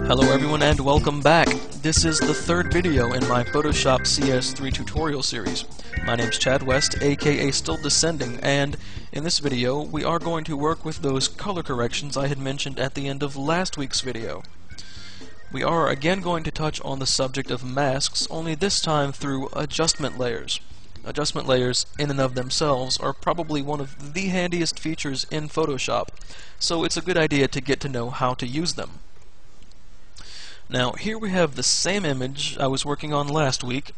Hello everyone and welcome back. This is the third video in my Photoshop CS3 tutorial series. My name's Chad West, aka Still Descending, and in this video we are going to work with those color corrections I had mentioned at the end of last week's video. We are again going to touch on the subject of masks, only this time through adjustment layers. Adjustment layers in and of themselves are probably one of the handiest features in Photoshop, so it's a good idea to get to know how to use them. Now here we have the same image I was working on last week,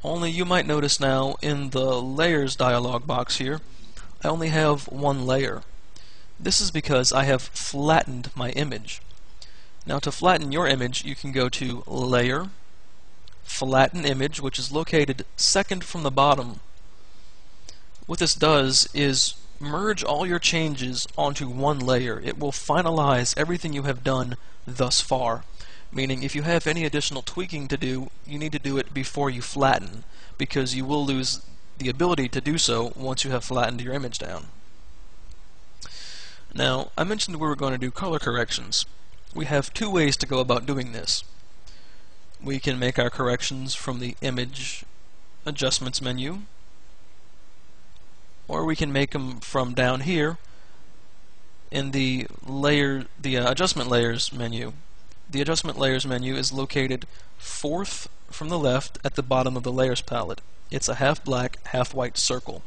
only you might notice now in the layers dialog box here I only have one layer. This is because I have flattened my image. Now to flatten your image you can go to Layer, Flatten Image, which is located second from the bottom. What this does is merge all your changes onto one layer. It will finalize everything you have done thus far. Meaning if you have any additional tweaking to do, you need to do it before you flatten, because you will lose the ability to do so once you have flattened your image down. Now, I mentioned we were going to do color corrections. We have two ways to go about doing this. We can make our corrections from the Image Adjustments menu, or we can make them from down here in the Adjustment Layers menu. The Adjustment Layers menu is located fourth from the left at the bottom of the Layers palette. It's a half black, half white circle.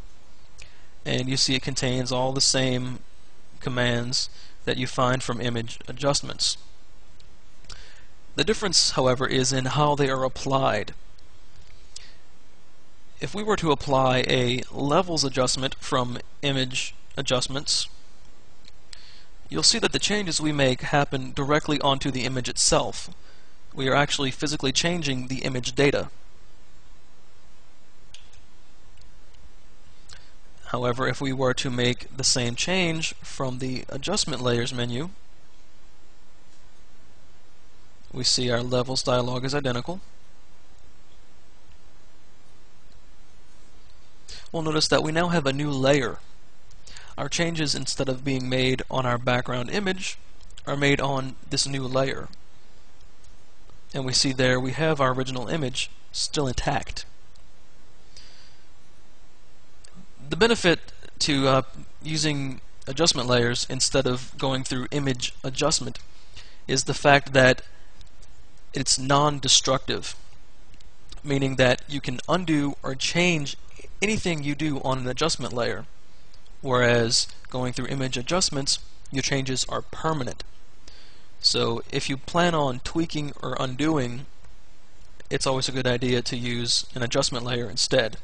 And you see it contains all the same commands that you find from Image Adjustments. The difference, however, is in how they are applied. If we were to apply a Levels adjustment from Image Adjustments, you'll see that the changes we make happen directly onto the image itself. We are actually physically changing the image data. However, if we were to make the same change from the Adjustment Layers menu, we see our Levels dialog is identical. We'll notice that we now have a new layer. Our changes, instead of being made on our background image, are made on this new layer. And we see there we have our original image still intact. The benefit to using adjustment layers instead of going through image adjustment is the fact that it's non-destructive, meaning that you can undo or change anything you do on an adjustment layer. Whereas going through image adjustments, your changes are permanent. So if you plan on tweaking or undoing, it's always a good idea to use an adjustment layer instead.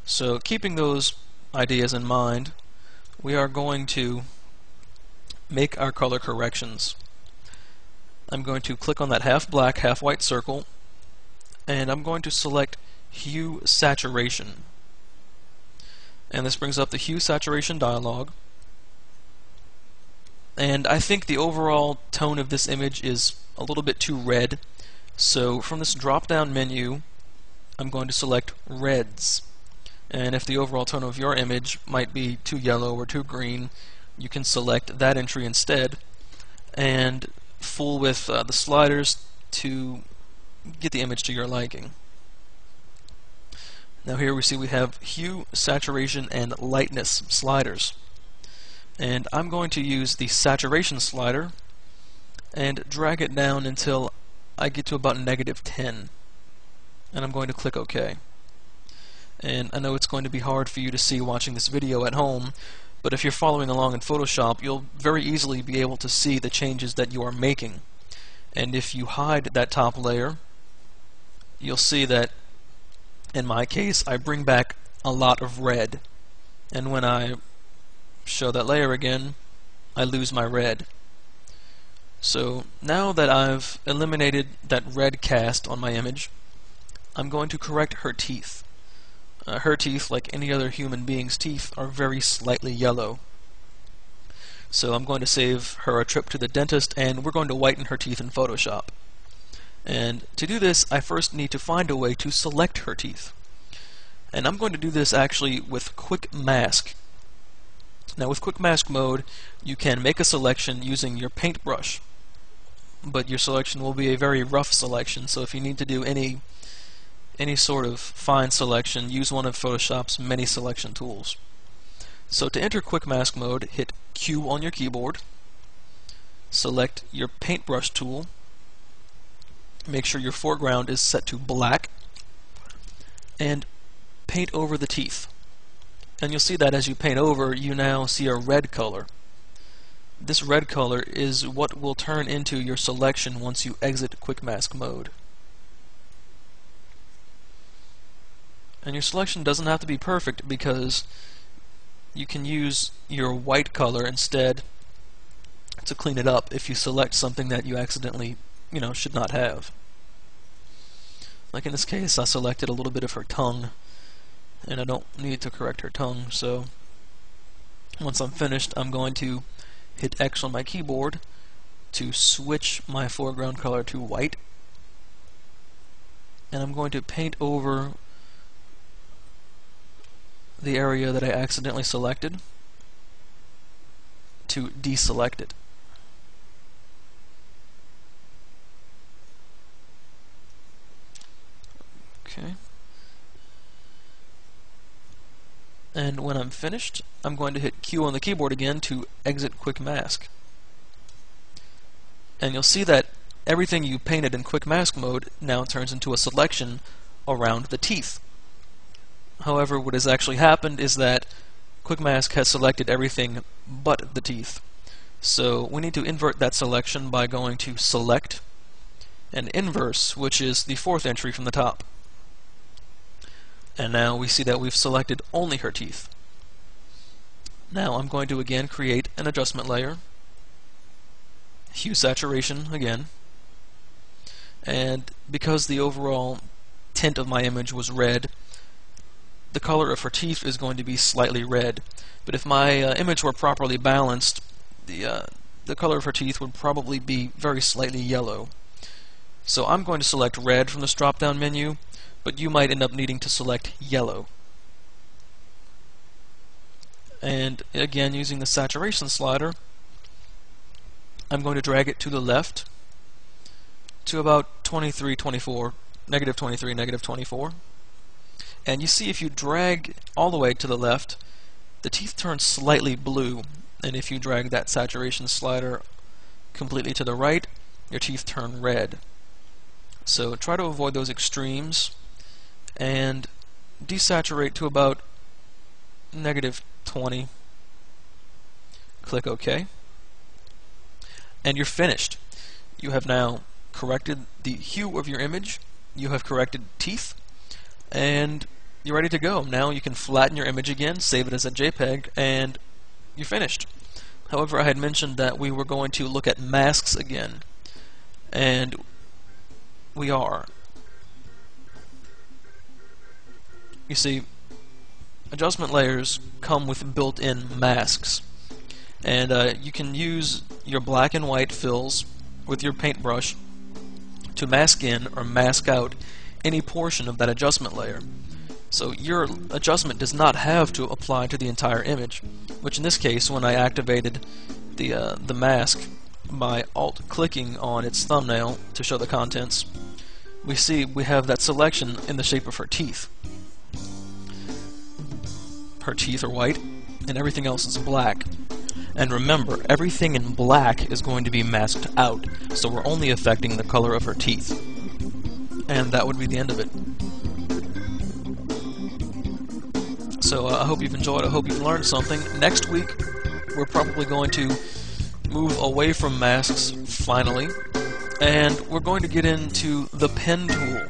So keeping those ideas in mind, we are going to make our color corrections. I'm going to click on that half black, half white circle, and I'm going to select Hue Saturation. And this brings up the Hue Saturation dialog. And I think the overall tone of this image is a little bit too red. So from this drop-down menu, I'm going to select Reds. And if the overall tone of your image might be too yellow or too green, you can select that entry instead and fool with the sliders to get the image to your liking. Now here we see we have Hue, Saturation, and Lightness sliders. And I'm going to use the Saturation slider and drag it down until I get to about -10. And I'm going to click OK. And I know it's going to be hard for you to see watching this video at home, but if you're following along in Photoshop, you'll very easily be able to see the changes that you are making. And if you hide that top layer, you'll see that in my case, I bring back a lot of red, and when I show that layer again, I lose my red. So now that I've eliminated that red cast on my image, I'm going to correct her teeth. Her teeth, like any other human being's teeth, are very slightly yellow. So I'm going to save her a trip to the dentist, and we're going to whiten her teeth in Photoshop. And to do this, I first need to find a way to select her teeth. And I'm going to do this actually with Quick Mask. Now with Quick Mask mode, you can make a selection using your paintbrush. but your selection will be a very rough selection, so if you need to do any sort of fine selection, use one of Photoshop's many selection tools. So to enter quick mask mode, hit Q on your keyboard, select your paintbrush tool, make sure your foreground is set to black, and paint over the teeth. And you'll see that as you paint over, you now see a red color. This red color is what will turn into your selection once you exit quick mask mode. And your selection doesn't have to be perfect, because you can use your white color instead to clean it up if you select something that you accidentally, should not have. Like in this case, I selected a little bit of her tongue, and I don't need to correct her tongue, so once I'm finished, I'm going to hit X on my keyboard to switch my foreground color to white, and I'm going to paint over the area that I accidentally selected to deselect it. Okay. And when I'm finished, I'm going to hit Q on the keyboard again to exit quick mask. And you'll see that everything you painted in quick mask mode now turns into a selection around the teeth. However, what has actually happened is that quick mask has selected everything but the teeth. So we need to invert that selection by going to Select and Inverse, which is the fourth entry from the top. And now we see that we've selected only her teeth. Now I'm going to again create an adjustment layer, hue saturation again, and because the overall tint of my image was red, the color of her teeth is going to be slightly red. But if my image were properly balanced, the color of her teeth would probably be very slightly yellow. So I'm going to select red from this drop-down menu, but you might end up needing to select yellow. And again, using the saturation slider, I'm going to drag it to the left to about 23, 24, negative 23, negative 24. And you see if you drag all the way to the left, the teeth turn slightly blue. And if you drag that saturation slider completely to the right, your teeth turn red. So try to avoid those extremes and desaturate to about negative 20. Click OK. And you're finished. You have now corrected the hue of your image, you have corrected teeth, and you're ready to go. Now you can flatten your image again, save it as a JPEG, and you're finished. However, I had mentioned that we were going to look at masks again, and we are. You see, adjustment layers come with built-in masks, and you can use your black and white fills with your paintbrush to mask in or mask out any portion of that adjustment layer. So your adjustment does not have to apply to the entire image, which in this case, when I activated the mask by alt-clicking on its thumbnail to show the contents, we see we have that selection in the shape of her teeth. Her teeth are white, and everything else is black. And remember, everything in black is going to be masked out, so we're only affecting the color of her teeth. And that would be the end of it. So I hope you've enjoyed, I hope you've learned something. Next week, we're probably going to move away from masks, finally, and we're going to get into the pen tool.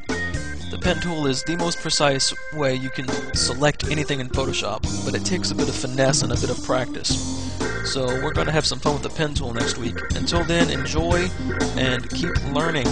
The pen tool is the most precise way you can select anything in Photoshop, but it takes a bit of finesse and a bit of practice. So we're going to have some fun with the pen tool next week. Until then, enjoy and keep learning.